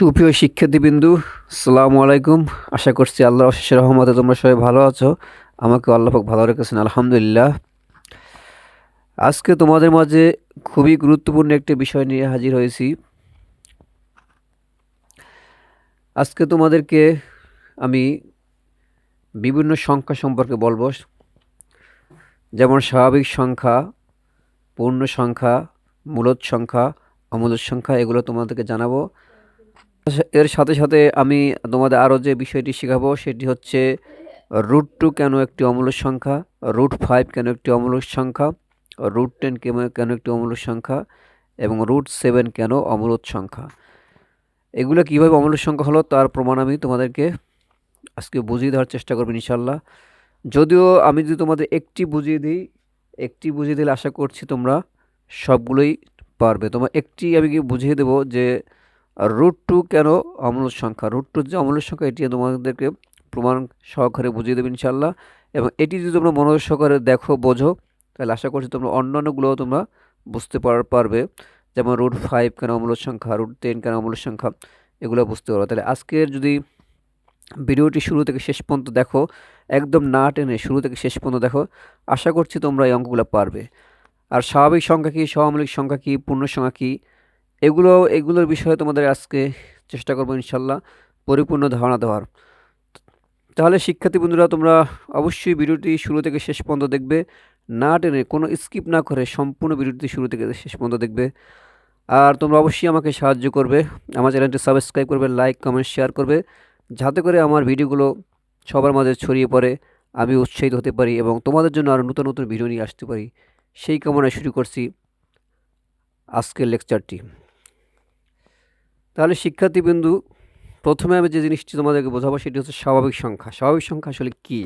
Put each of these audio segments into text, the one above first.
সুপ্রিয় শিক্ষার্থীবৃন্দু, আসসালামু আলাইকুম। আশা করছি আল্লাহর অশেষ রহমতে তোমরা সবাই ভালো আছো। আমাকে আল্লাহ পাক ভালো রেখেছেন, আলহামদুলিল্লাহ। আজকে তোমাদের মাঝে খুবই গুরুত্বপূর্ণ একটি বিষয় নিয়ে হাজির হয়েছি। আজকে তোমাদেরকে আমি বিভিন্ন সংখ্যা সম্পর্কে বলবো, যেমন স্বাভাবিক সংখ্যা, পূর্ণ সংখ্যা, মূলদ সংখ্যা, অমূলদ সংখ্যা, এগুলো তোমাদেরকে জানাবো। এর সাথে সাথে আমি তোমাদের আরও যে বিষয়টি শেখাবো সেটি হচ্ছে √2 কেন একটি অমূলদ সংখ্যা, √5 কেন একটি অমূলদ সংখ্যা, √10 কেন একটি অমূলদ সংখ্যা এবং √7 কেন অমূলদ সংখ্যা। এগুলো কীভাবে অমূলদ সংখ্যা হলো তার প্রমাণ আমি তোমাদেরকে আজকে বুঝিয়ে দেওয়ার চেষ্টা করব ইনশাল্লাহ। যদিও আমি যদি তোমাদের একটি বুঝিয়ে দিলে আশা করছি তোমরা সবগুলোই পারবে। তোমার একটি আমি কি বুঝিয়ে দেবো যে √2 কেন অমূলদ সংখ্যা, √2 যে অমূলদ সংখ্যা এটি তোমাদেরকে প্রমাণ সহকারে বুঝিয়ে দেবে ইনশাল্লাহ। এবং এটি যদি তোমরা মনোযোগ সহকারে দেখো, বোঝো, তাহলে আশা করছি তোমরা অন্যান্যগুলোও তোমরা বুঝতে পারবে। যেমন √5 কেন অমূলদ সংখ্যা, √10 কেন অমূলদ সংখ্যা, এগুলো বুঝতে পারবে। তাহলে আজকের যদি ভিডিওটি শুরু থেকে শেষ পর্যন্ত দেখো, একদম না টেনে শুরু থেকে শেষ পর্যন্ত দেখো, আশা করছি তোমরা এই অঙ্কগুলো পারবে। আর স্বাভাবিক সংখ্যা কী, সহমৌলিক সংখ্যা কী, পূর্ণ সংখ্যা কী, এগুলোর বিষয়ে তোমাদের আজকে চেষ্টা করবো ইনশাল্লাহ পরিপূর্ণ ধারণা দেওয়ার। তাহলে শিক্ষার্থী বন্ধুরা, তোমরা অবশ্যই ভিডিওটি শুরু থেকে শেষ পর্যন্ত দেখবে, না টেনে কোনো স্কিপ না করে সম্পূর্ণ ভিডিওটি শুরু থেকে শেষ পর্যন্ত দেখবে। আর তোমরা অবশ্যই আমাকে সাহায্য করবে, আমার চ্যানেলটি সাবস্ক্রাইব করবে, লাইক কমেন্ট শেয়ার করবে, যাতে করে আমার ভিডিওগুলো সবার মাঝে ছড়িয়ে পড়ে, আমি উৎসাহিত হতে পারি এবং তোমাদের জন্য আরও নতুন নতুন ভিডিও নিয়ে আসতে পারি। সেই কামনায় শুরু করছি আজকের লেকচারটি। তাহলে শিক্ষার্থীবৃন্দু, প্রথমে আমি যে জিনিসটি তোমাদেরকে বোঝাবো সেটি হচ্ছে স্বাভাবিক সংখ্যা। স্বাভাবিক সংখ্যা আসলে কী?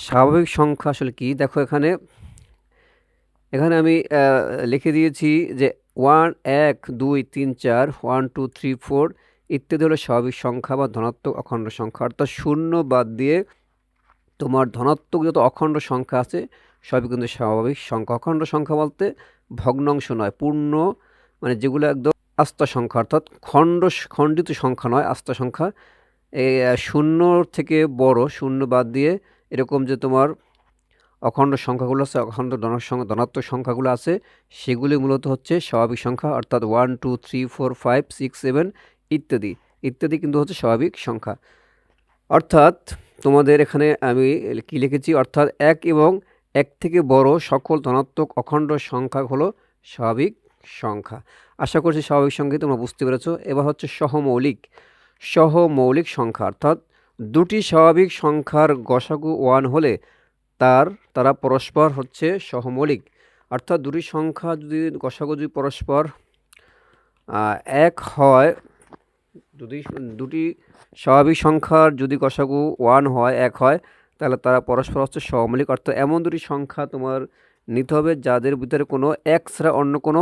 স্বাভাবিক সংখ্যা আসলে কী দেখো, এখানে আমি লিখে দিয়েছি যে 1, 1, 2, 3, 4, 1, 2, 3, 4 ইত্যাদি হলো স্বাভাবিক সংখ্যা বা ধনাত্মক অখণ্ড সংখ্যা। অর্থাৎ শূন্য বাদ দিয়ে তোমার ধনাত্মক যত অখণ্ড সংখ্যা আছে সবই কিন্তু স্বাভাবিক সংখ্যা। অখণ্ড সংখ্যা বলতে ভগ্নাংশ নয়, পূর্ণ, মানে যেগুলো একদম আস্ত সংখ্যা, অর্থাৎ খণ্ডিত সংখ্যা নয়, আস্ত সংখ্যা। এই শূন্য থেকে বড়, শূন্য বাদ দিয়ে এরকম যে তোমার অখণ্ড সংখ্যাগুলো আছে, অখণ্ড ধনাত্মক সংখ্যাগুলো আছে, সেগুলি মূলত হচ্ছে স্বাভাবিক সংখ্যা। অর্থাৎ 1, 2, 3, 4, 5, 6, 7 ইত্যাদি ইত্যাদি কিন্তু হচ্ছে স্বাভাবিক সংখ্যা। অর্থাৎ তোমাদের এখানে আমি কি লিখেছি, অর্থাৎ 1 এবং 1 থেকে বড় সকল ধনাত্মক অখণ্ড সংখ্যা হলো স্বাভাবিক সংখ্যা। আশা করছি স্বাভাবিক সংখ্যাই তোমরা বুঝতে পেরেছো। এবার হচ্ছে সহমৌলিক সংখ্যা, অর্থাৎ দুটি স্বাভাবিক সংখ্যার গসাগু 1 হলে তারা পরস্পর হচ্ছে সহমৌলিক। অর্থাৎ দুটি সংখ্যা যদি গসাগু যদি পরস্পর এক হয়, যদি দুটি স্বাভাবিক সংখ্যার যদি গসাগু 1 হয়, 1 হয়, তাহলে তারা পরস্পর হচ্ছে সহমৌলিক। অর্থাৎ এমন দুটি সংখ্যা তোমার নিতে হবে যাদের ভিতরে কোনো এক ছাড়া অন্য কোনো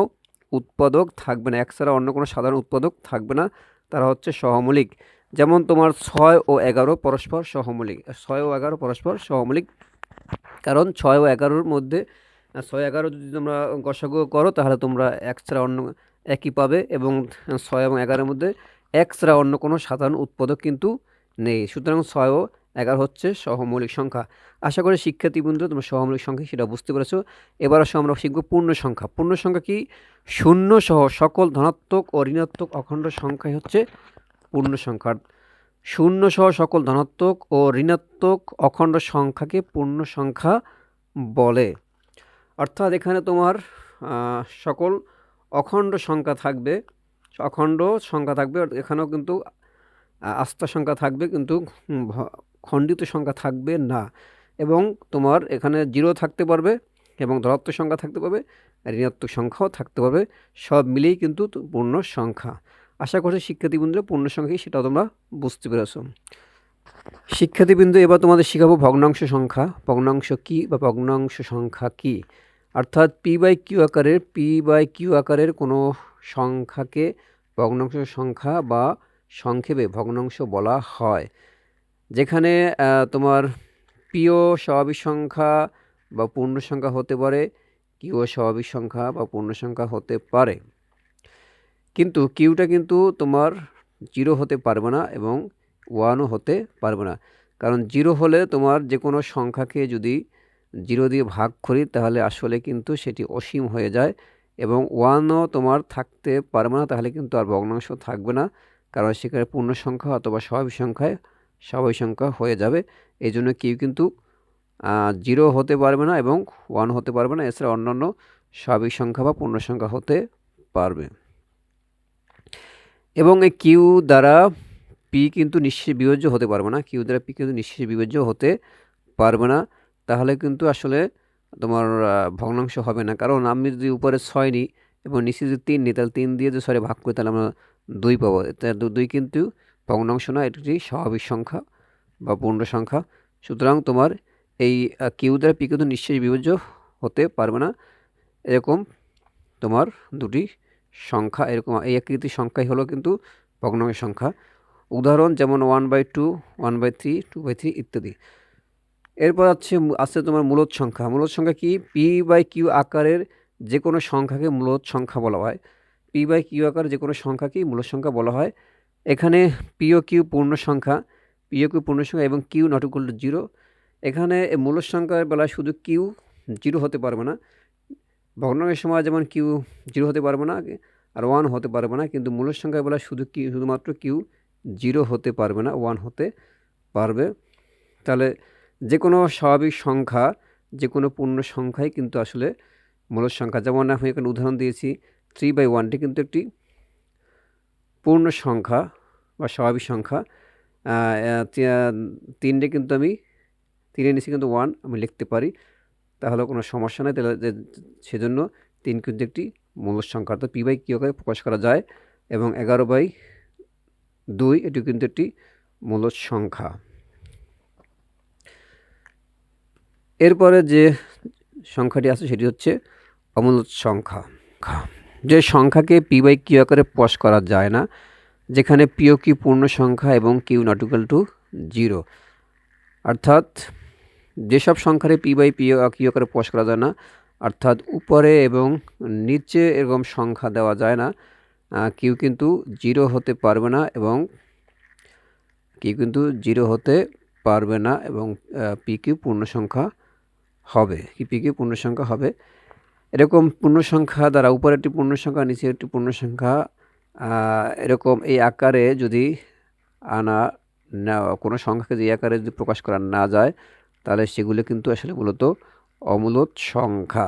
উৎপাদক থাকবে না, এক ছাড়া অন্য কোনো সাধারণ উৎপাদক থাকবে না, তারা হচ্ছে সহমৌলিক। যেমন তোমার 6 ও 11 পরস্পর সহমৌলিক, 6 ও 11 পরস্পর সহমৌলিক, কারণ 6 ও 11-র মধ্যে 6, 11 যদি তোমরা গসাগু করো তাহলে তোমরা এক ছাড়া অন্য একই পাবে, এবং 6 এবং 11-এর মধ্যে এক ছাড়া অন্য কোনো সাধারণ উৎপাদক কিন্তু নেই। সুতরাং 6 ও 11 হচ্ছে সহমৌলিক সংখ্যা। আশা করি শিক্ষার্থীবৃন্দ তোমরা সহমৌলিক সংখ্যা সেটা বুঝতে পেরেছো। এবার আসলে আমরা শিখব পূর্ণ সংখ্যা। পূর্ণ সংখ্যা কি? শূন্য সহ সকল ধনাত্মক ও ঋণাত্মক অখণ্ড সংখ্যাই হচ্ছে পূর্ণ সংখ্যা। শূন্য সহ সকল ধনাত্মক ও ঋণাত্মক অখণ্ড সংখ্যাকে পূর্ণ সংখ্যা বলে। অর্থাৎ এখানে তোমার সকল অখণ্ড সংখ্যা থাকবে, এখানেও কিন্তু আস্ত সংখ্যা থাকবে, কিন্তু খণ্ডিত সংখ্যা থাকবে না। এবং তোমার এখানে 0 থাকতে পারবে এবং ধনাত্মক সংখ্যা থাকতে পারবে, ঋণাত্মক সংখ্যাও থাকতে পারবে, সব মিলেই কিন্তু পূর্ণ সংখ্যা। আশা করছি শিক্ষার্থীবৃন্দ পূর্ণ সংখ্যা সেটাও তোমরা বুঝতে পেরেছো। শিক্ষার্থীবৃন্দ, এবার তোমাদের শেখাবো ভগ্নাংশ সংখ্যা। ভগ্নাংশ কী বা ভগ্নাংশ সংখ্যা কী? অর্থাৎ p/q আকারের কোনো সংখ্যাকে ভগ্নাংশ সংখ্যা বা সংক্ষেপে ভগ্নাংশ বলা হয়। যেখানে তোমার পিও স্বাভাবিক সংখ্যা বা পূর্ণ সংখ্যা হতে পারে, কিউ স্বাভাবিক সংখ্যা বা পূর্ণ সংখ্যা হতে পারে, কিন্তু কিউটা কিন্তু তোমার জিরো হতে পারবে না এবং ওয়ানও হতে পারবে না। কারণ জিরো হলে তোমার যে কোনো সংখ্যাকে যদি জিরো দিয়ে ভাগ করি তাহলে আসলে কিন্তু সেটি অসীম হয়ে যায়, এবং ওয়ানও তোমার থাকতে পারবে না, তাহলে কিন্তু আর ভগ্নাংশ থাকবে না, কারণ সেখানে পূর্ণ সংখ্যা অথবা স্বাভাবিক সংখ্যা হয়ে যাবে। এই জন্য কেউ কিন্তু জিরো হতে পারবে না এবং ওয়ান হতে পারবে না, এছাড়া অন্যান্য স্বাভাবিক সংখ্যা বা পূর্ণ সংখ্যা হতে পারবে। এবং এই কিউ দ্বারা পি কিন্তু নিঃশেষে বিভাজ্য হতে পারবে না, কিউ দ্বারা পি কিন্তু নিঃশেষে বিভাজ্য হতে পারবে না, তাহলে কিন্তু আসলে তোমার ভগ্নাংশ হবে না। কারণ আমি যদি উপরে 6 নিই এবং নিচে যদি 3 নিই, তাহলে 3 দিয়ে যদি 6 ভাগ করি তাহলে আমরা 2 পাবো। দুই কিন্তু ভগ্নাংশ না, এটি স্বাভাবিক সংখ্যা বা পূর্ণ সংখ্যা। সুতরাং তোমার এই কিউ দ্বারা পি কিন্তু নিঃশেষে বিভাজ্য হতে পারবে না। এরকম তোমার দুটি সংখ্যা, এরকম এই আকৃতির সংখ্যাই হলো কিন্তু ভগ্নাংশ সংখ্যা। উদাহরণ যেমন 1/2, 1/3, 2/3 ইত্যাদি। এরপর আছে তোমার মূলদ সংখ্যা। মূলদ সংখ্যা কি? p/q আকারের যে কোনো সংখ্যাকে মূলদ সংখ্যা বলা হয়। p/q আকারের যে কোনো সংখ্যাকেই মূলদ সংখ্যা বলা হয়। এখানে p ও q পূর্ণ সংখ্যা, এবং q নট ইকুয়াল টু 0। এখানে মূলদ সংখ্যার বেলায় শুধু q 0 হতে পারবে না, ভগ্নাংশের সময় যেমন q 0 হতে পারবে না আর 1 হতে পারবে না, কিন্তু মূলদ সংখ্যার বেলায় শুধুমাত্র q 0 হতে পারবে না, 1 হতে পারবে। তাহলে যে কোনো স্বাভাবিক সংখ্যা, যে কোনো পূর্ণ সংখ্যাই কিন্তু আসলে মূলদ সংখ্যা। যেমন আমি এখানে উদাহরণ দিয়েছি 3/1টি কিন্তু একটি পূর্ণ সংখ্যা বা স্বাভাবিক সংখ্যা। 3 কিন্তু আমি 3 নিচে কিন্তু 1 আমি লিখতে পারি, তাহলে কোনো সমস্যা নেই। তাহলে সেজন্য 3 কিন্তু একটি মূলদ সংখ্যা, তো p/q আকারে প্রকাশ করা যায়। এবং 11/2 এটি কিন্তু একটি মূলদ সংখ্যা। এরপরে যে সংখ্যাটি আছে সেটি হচ্ছে অমূলদ সংখ্যা। যে সংখ্যাকে p/q আকারে প্রকাশ করা যায় না, যেখানে p ও q পূর্ণ সংখ্যা এবং q নট ইকুয়াল টু 0। অর্থাৎ যেসব সংখ্যারে p/q আকারে প্রকাশ করা যায় না, অর্থাৎ উপরে এবং নিচে এরকম সংখ্যা দেওয়া যায় না, q কিন্তু 0 হতে পারবে না এবং pq পূর্ণ সংখ্যা হবে। pq পূর্ণ সংখ্যা হবে। এরকম পূর্ণ সংখ্যা দ্বারা উপরে একটি পূর্ণ সংখ্যা, নিচে একটি পূর্ণ সংখ্যা, এরকম এই আকারে যদি কোনো সংখ্যাকে যে আকারে যদি প্রকাশ করা না যায়, তাহলে সেগুলো কিন্তু আসলে মূলত অমূলদ সংখ্যা।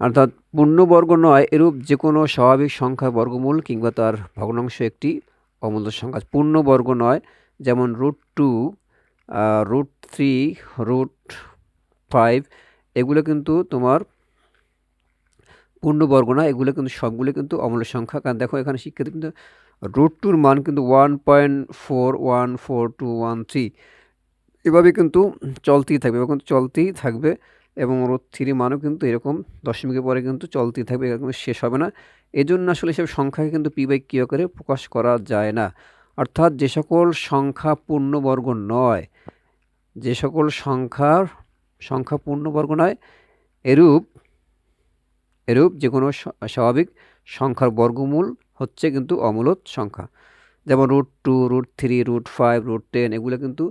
অর্থাৎ পূর্ণবর্গ নয় এরূপ যে কোনো স্বাভাবিক সংখ্যা বর্গমূল কিংবা তার ভগ্নাংশ একটি অমূলদ সংখ্যা। পূর্ণবর্গ নয়, যেমন √2, √3, √5 এগুলো কিন্তু তোমার পূর্ণবর্গ না, এগুলো কিন্তু সবগুলো কিন্তু অমূলদ সংখ্যা। কারণ দেখো এখানে শিক্ষার্থী কিন্তু √2-র মান কিন্তু 1.414213 এভাবে কিন্তু চলতেই থাকবে এবং √3 মানও কিন্তু এরকম দশমিকের পরে কিন্তু চলতেই থাকবে, এরকম শেষ হবে না। এজন্য আসলে এসব সংখ্যাকে কিন্তু p/q আকারে প্রকাশ করা যায় না। অর্থাৎ যে সকল সংখ্যা পূর্ণবর্গ নয়, পূর্ণবর্গ নয় এরূপ যে কোনো স্বাভাবিক সংখ্যার বর্গমূল হচ্ছে কিন্তু অমূলদ সংখ্যা। যেমন √2, √3, √5, √10 এগুলো কিন্তু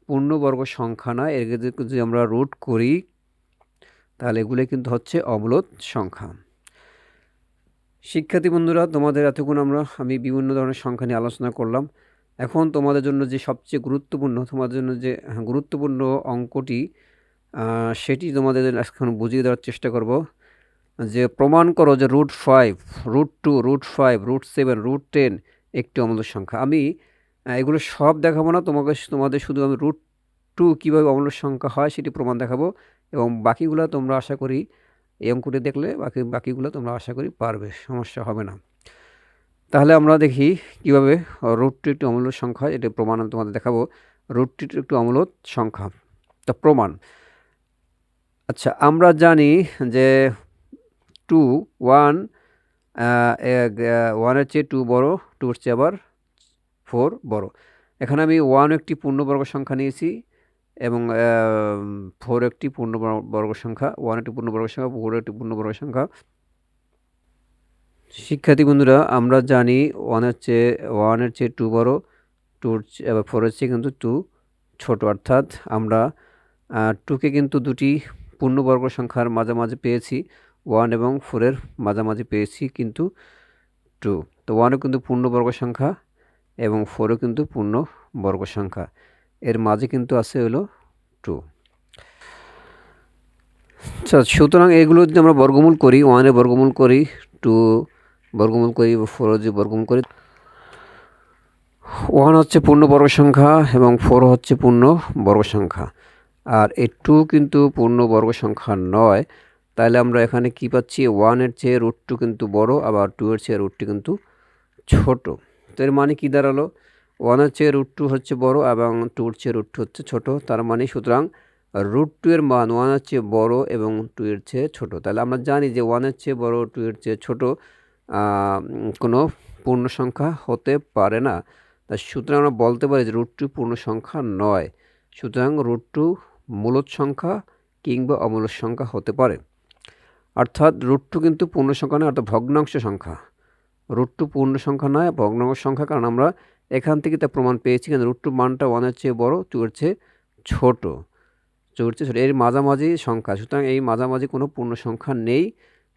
পূর্ণবর্গ সংখ্যা নয়, এর যদি আমরা রুট করি তাহলে এগুলো কিন্তু হচ্ছে অমূলদ সংখ্যা। শিক্ষার্থী বন্ধুরা, তোমাদের এতক্ষণ আমি বিভিন্ন ধরনের সংখ্যা নিয়ে আলোচনা করলাম। এখন তোমাদের জন্য যে সবচেয়ে গুরুত্বপূর্ণ অঙ্কটি, সেটি তোমাদের এখন বুঝিয়ে দেওয়ার চেষ্টা করব। যে প্রমাণ করো যে √5, √2, √5, √7, √10 একটি অমূলদ সংখ্যা। আমি এগুলো সব দেখাবো না, তোমাদের শুধু আমি √2 কীভাবে অমূলদ সংখ্যা হয় সেটি প্রমাণ দেখাবো, এবং বাকিগুলো তোমরা আশা করি এই অঙ্কটি দেখলে বাকিগুলো তোমরা আশা করি পারবে, সমস্যা হবে না। তাহলে আমরা দেখি কিভাবে √2 একটি অমূলদ সংখ্যা, এটি প্রমাণ আমি তোমাদের দেখাবো। √2 একটি অমূলদ সংখ্যা, তা প্রমাণ। আচ্ছা, আমরা জানি যে 1 1-এর চেয়ে 2 বড়, 2-এর চেয়ে আবার 4 বড়। এখানে আমি 1 একটি পূর্ণবর্গ সংখ্যা নিয়েছি এবং 4 একটি পূর্ণবর্গ সংখ্যা। 1 একটি পূর্ণবর্গ সংখ্যা, 4 একটি পূর্ণবর্গ সংখ্যা। শিক্ষার্থী বন্ধুরা, আমরা জানি ওয়ানের চেয়ে টু বড়, এবার ফোরের চেয়ে কিন্তু টু ছোট। অর্থাৎ আমরা টুকে কিন্তু দুটি পূর্ণবর্গ সংখ্যার মাঝামাঝি পেয়েছি, ওয়ান এবং ফোরের মাঝামাঝি পেয়েছি কিন্তু টু। তো ওয়ানও কিন্তু পূর্ণবর্গ সংখ্যা এবং ফোরও কিন্তু পূর্ণবর্গ সংখ্যা, এর মাঝে কিন্তু আছে হলো টু। আচ্ছা, সুতরাং এগুলো যদি আমরা বর্গমূল করি, ওয়ানের বর্গমূল করি, টু বর্গমূল করি, ফোরও যদি বর্গমূল করি, ওয়ান হচ্ছে পূর্ণবর্গ সংখ্যা এবং ফোর হচ্ছে পূর্ণবর্গ সংখ্যা, আর এই টু কিন্তু পূর্ণবর্গ সংখ্যা নয়। তাহলে আমরা এখানে কি পাচ্ছি, ওয়ানের চেয়ে রুট টু কিন্তু বড়, আবার টু এর চেয়ে রুট টু কিন্তু ছোট। তো এর মানে কি দাঁড়ালো, ওয়ানের চেয়ে রুট টু হচ্ছে বড় এবং টুর চেয়ে রুট টু হচ্ছে ছোট। তার মানে সুতরাং রুট টু এর মান ওয়ানের চেয়ে বড় এবং টু এর চেয়ে ছোট। তাহলে আমরা জানি যে ওয়ানের চেয়ে বড়, টু এর চেয়ে ছোট কোনো পূর্ণ সংখ্যা হতে পারে না। তা সুতরাং আমরা বলতে পারি যে রুট টু পূর্ণ সংখ্যা নয়। সুতরাং রুট টু মূলদ সংখ্যা কিংবা অমূলদ সংখ্যা হতে পারে। অর্থাৎ রুট টু কিন্তু পূর্ণ সংখ্যা নয়, অর্থাৎ ভগ্নাংশ সংখ্যা। রুট টু পূর্ণ সংখ্যা নয়, ভগ্নাংশ সংখ্যা, কারণ আমরা এখান থেকে তা প্রমাণ পেয়েছি। কিন্তু রুট টু মানটা ওয়ানের চেয়ে বড়, টু এর চেয়ে ছোট, এর মাঝামাঝি সংখ্যা। সুতরাং এই মাঝামাঝি কোনো পূর্ণ সংখ্যা নেই।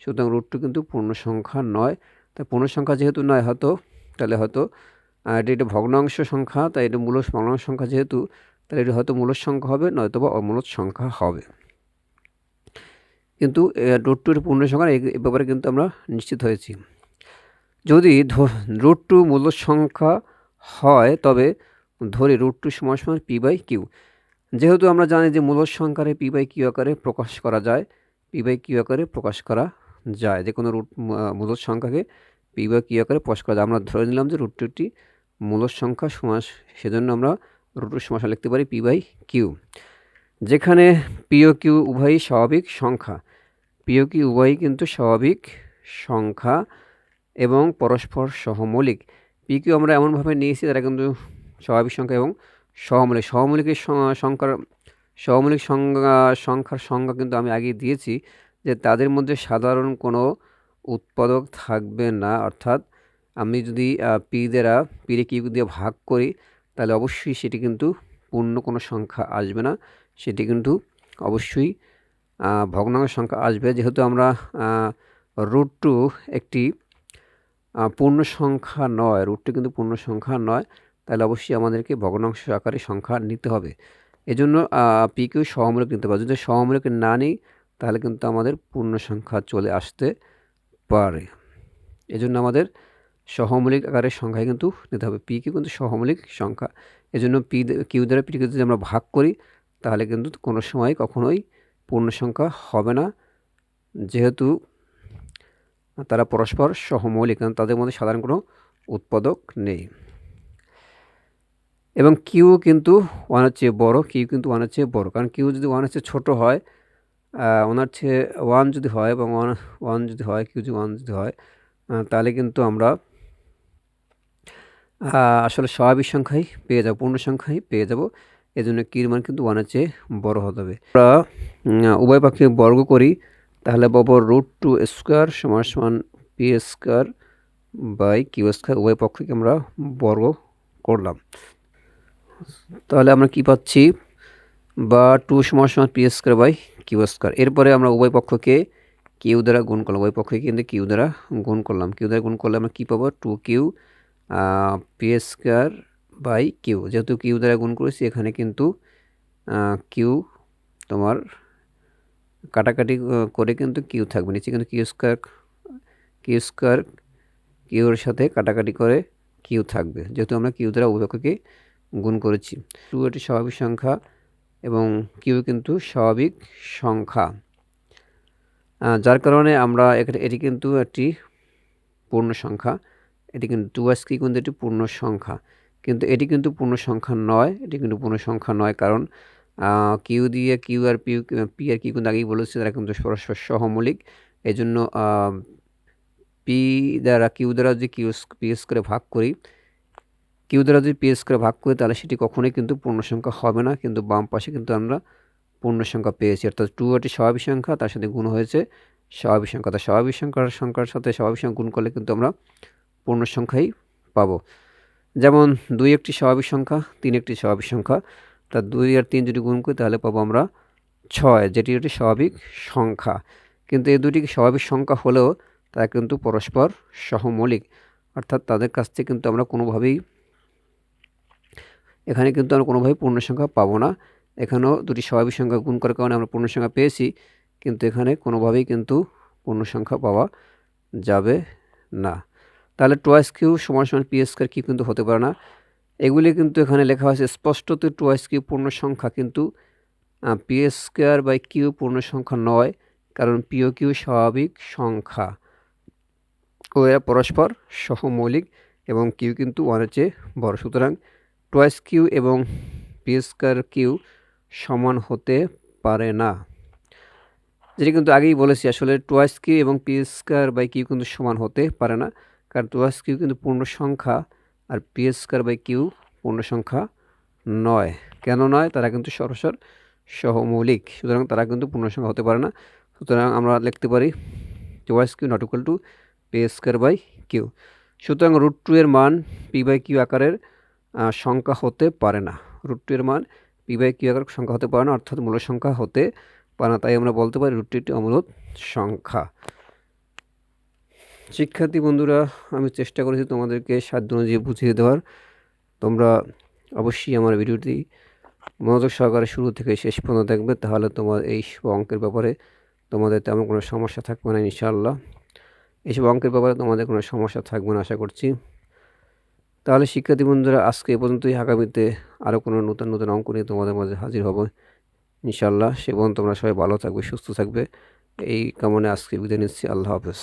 সুতরাং রুট টু কিন্তু পূর্ণ সংখ্যা নয়। তাই পূর্ণ সংখ্যা যেহেতু নয়, তাহলে হয়তো এটা ভগ্নাংশ সংখ্যা, তাই এটা ভগ্নাংশ সংখ্যা যেহেতু, তাহলে এটা হয়তো মূলদ সংখ্যা হবে, নয়তো বা অমূলদ সংখ্যা হবে। কিন্তু রুট টু এর পূর্ণ সংখ্যা এ ব্যাপারে কিন্তু আমরা নিশ্চিত হয়েছি। যদি রুট টু মূলদ সংখ্যা হয়, তবে ধরি রুট টু সমান সমান পি বাই কিউ। যেহেতু আমরা জানি যে মূলদ সংখ্যারে পি বাই কিউ আকারে প্রকাশ করা যায়, পি বাই কিউ আকারে প্রকাশ করা যায়, যে কোনো মূলদ সংখ্যাকে পি বাই কিউ আকারে প্রকাশ করা যায়। আমরা ধরে নিলাম যে রুট টুটি মূলদ সংখ্যা সমান, সেজন্য আমরা রুট টু সমান লিখতে পারি পি বাই কিউ। যেখানে পি ও কিউ উভয়ই স্বাভাবিক সংখ্যা, পি ও কিউ উভয়ই কিন্তু স্বাভাবিক সংখ্যা এবং পরস্পর সহমৌলিক। পি কিউ আমরা এমনভাবে নিয়েছি তারা কিন্তু স্বাভাবিক সংখ্যা এবং সহমৌলিক। সহমৌলিক সংখ্যার সংজ্ঞা কিন্তু আমি আগে দিয়েছি, যে তাদের মধ্যে সাধারণ কোনো উৎপাদক থাকবে না। অর্থাৎ আমি যদি পি রে কিউ দিয়ে ভাগ করি, তাহলে অবশ্যই সেটি কিন্তু পূর্ণ কোনো সংখ্যা আসবে না, সেটি কিন্তু অবশ্যই ভগ্নাংশ সংখ্যা আসবে। যেহেতু আমরা রুট টু একটি পূর্ণ সংখ্যা নয়, রুট টু কিন্তু পূর্ণ সংখ্যা নয়, তাহলে অবশ্যই আমাদেরকে ভগ্নাংশ আকারে সংখ্যা নিতে হবে। এজন্য পি কিউ সহমূলক নিতে পারে। যদি সহমূলক না নিই, তাহলে কিন্তু আমাদের পূর্ণ সংখ্যা চলে আসতে পারে। এজন্য আমাদের সহমৌলিক আকারের সংখ্যায় কিন্তু নিতে হবে। পি কিউ কিন্তু সহমৌলিক সংখ্যা, এজন্য কিউ দ্বারা পি কিউ যদি আমরা ভাগ করি, তাহলে কিন্তু কোনো সময় কখনোই পূর্ণ সংখ্যা হবে না, যেহেতু তারা পরস্পর সহমৌলিক, কারণ তাদের মধ্যে সাধারণ কোনো উৎপাদক নেই। এবং কিউ কিন্তু ওয়ানের চেয়ে বড়, কিউ কিন্তু ওয়ানের চেয়ে বড়, কারণ কিউ যদি ওয়ানের চেয়ে ছোটো হয়, ওনার চেয়ে ওয়ান যদি হয় এবং ওয়ান যদি হয়, কিউ যদি ওয়ান যদি হয়, তাহলে কিন্তু আমরা আসলে স্বাভাবিক সংখ্যাই পেয়ে যাব, পূর্ণ সংখ্যাই পেয়ে যাব। এজন্য কির মান কিন্তু ওয়ানের চেয়ে বড় হতে হবে। আমরা উভয় পক্ষে বর্গ করি, তাহলে পাবো রুট টু স্কোয়ার সমান সমান p square by q square. উভয় পক্ষকে আমরা বর্গ করলাম, তাহলে আমরা কি পাচ্ছি, বা টু সমান সমান p square by q square. এরপরে আমরা উভয় পক্ষকে কিউ দ্বারা গুণ করলাম, উভয় পক্ষকে কিন্তু কিউ দ্বারা গুণ করলাম। কিউ দ্বারা গুণ করলে আমরা কী পাবো, two q p square by q. যেহেতু কিউ দ্বারা গুণ করেছি, এখানে কিন্তু কিউ তোমার কাটাকাটি করে কিন্তু কিউ থাকবে, নিচে কিন্তু কিউর সাথে কাটাকাটি করে কিউ থাকবে, যেহেতু আমরা কিউ দ্বারা উভয়কে গুণ করেছি। টু এটি স্বাভাবিক সংখ্যা এবং কিউ কিন্তু স্বাভাবিক সংখ্যা, যার কারণে আমরা এটি কিন্তু একটি পূর্ণ সংখ্যা। এটি কিন্তু টু এস কি কিন্তু এটি পূর্ণ সংখ্যা, কিন্তু এটি কিন্তু পূর্ণ সংখ্যা নয়। এটি কিন্তু পূর্ণ সংখ্যা নয়, কারণ কিউ দিয়ে Q R P R Q কিন্তু আগেই বলেছে তারা কিন্তু পরস্পর সহমৌলিক। এই জন্য কিউ দ্বারা যদি পি এস করে ভাগ করি, তাহলে সেটি কখনোই কিন্তু পূর্ণ সংখ্যা হবে না। কিন্তু বাম পাশে কিন্তু আমরা পূর্ণ সংখ্যা পেয়েছি, অর্থাৎ টু একটি স্বাভাবিক সংখ্যা, তার সাথে গুণ হয়েছে স্বাভাবিক সংখ্যা। তা স্বাভাবিক সংখ্যার সাথে স্বাভাবিক সংখ্যা গুণ করলে কিন্তু আমরা পূর্ণ সংখ্যাই পাবো। যেমন 2 একটি স্বাভাবিক সংখ্যা, 3 একটি স্বাভাবিক সংখ্যা। তা 2 আর 3 যদি গুণ করি তাহলে পাবো আমরা 6, যেটি একটি স্বাভাবিক সংখ্যা। কিন্তু এই দুটি স্বাভাবিক সংখ্যা হলেও তারা কিন্তু পরস্পর সহমৌলিক, অর্থাৎ তাদের কাছ থেকে কিন্তু আমরা কোনোভাবেই এখানে কিন্তু আমরা কোনোভাবেই পূর্ণ সংখ্যা পাবো না। এখানেও দুটি স্বাভাবিক সংখ্যা গুণ করার কারণে আমরা পূর্ণ সংখ্যা পেয়েছি, কিন্তু এখানে কোনোভাবেই কিন্তু পূর্ণ সংখ্যা পাওয়া যাবে না। তাহলে 2 কিউ সমান সমান পি স্কয়ার কিউ কিন্তু হতে পারে না। এগুলি কিন্তু এখানে লেখা হয়েছে স্পষ্টত 2 কিউ পূর্ণ সংখ্যা, কিন্তু পি স্কয়ার বাই কিউ পূর্ণ সংখ্যা নয়, কারণ পি ও কিউ স্বাভাবিক সংখ্যা ও এরা পরস্পর সহমৌলিক এবং কিউ কিন্তু 1-এর চেয়ে বড়। সুতরাং 2 কিউ এবং পি স্কয়ার কিউ সমান হতে পারে না। যেটি কিন্তু আগেই বলেছি, আসলে 2 কিউ এবং পি স্কয়ার বাই কিউ কিন্তু সমান হতে পারে না, কারণ 2 কিউ কিন্তু পূর্ণ সংখ্যা আর পি স্কয়ার বাই কিউ পূর্ণ সংখ্যা নয়। কেন নয়? তারা কিন্তু সরাসর সহমৌলিক, সুতরাং তারা কিন্তু পূর্ণ সংখ্যা হতে পারে না। সুতরাং আমরা লিখতে পারি 2 q not equal to p square by q. সুতরাং √2 এর মান পি বাই কিউ আকারের সংখ্যা হতে পারে না। √2 এর মান পি বাই কিউ আকারের সংখ্যা হতে পারে না, অর্থাৎ মূল সংখ্যা হতে পারে না। তাই আমরা বলতে পারি √2 একটি অমূলদ সংখ্যা। শিক্ষার্থী বন্ধুরা, আমি চেষ্টা করেছি তোমাদেরকে সাধ্য অনুযায়ী বুঝিয়ে দেওয়ার। তোমরা অবশ্যই আমার ভিডিওটি মনোযোগ সহকারে শুরু থেকে শেষ পর্যন্ত দেখবে, তাহলে তোমার এইসব অঙ্কের ব্যাপারে তোমাদের তেমন কোনো সমস্যা থাকবে না ইনশাআল্লাহ। এইসব অঙ্কের ব্যাপারে তোমাদের কোনো সমস্যা থাকবে না আশা করছি। তাহলে শিক্ষার্থী বন্ধুরা, আজকে এ পর্যন্তই। আগামীতে আরও কোনো নতুন নতুন অঙ্ক নিয়ে তোমাদের মাঝে হাজির হব ইনশাআল্লাহ। সে পর্যন্ত তোমরা সবাই ভালো থাকবে, সুস্থ থাকবে, এই কামনে আজকে বিদায় নিচ্ছি। আল্লাহ হাফেজ।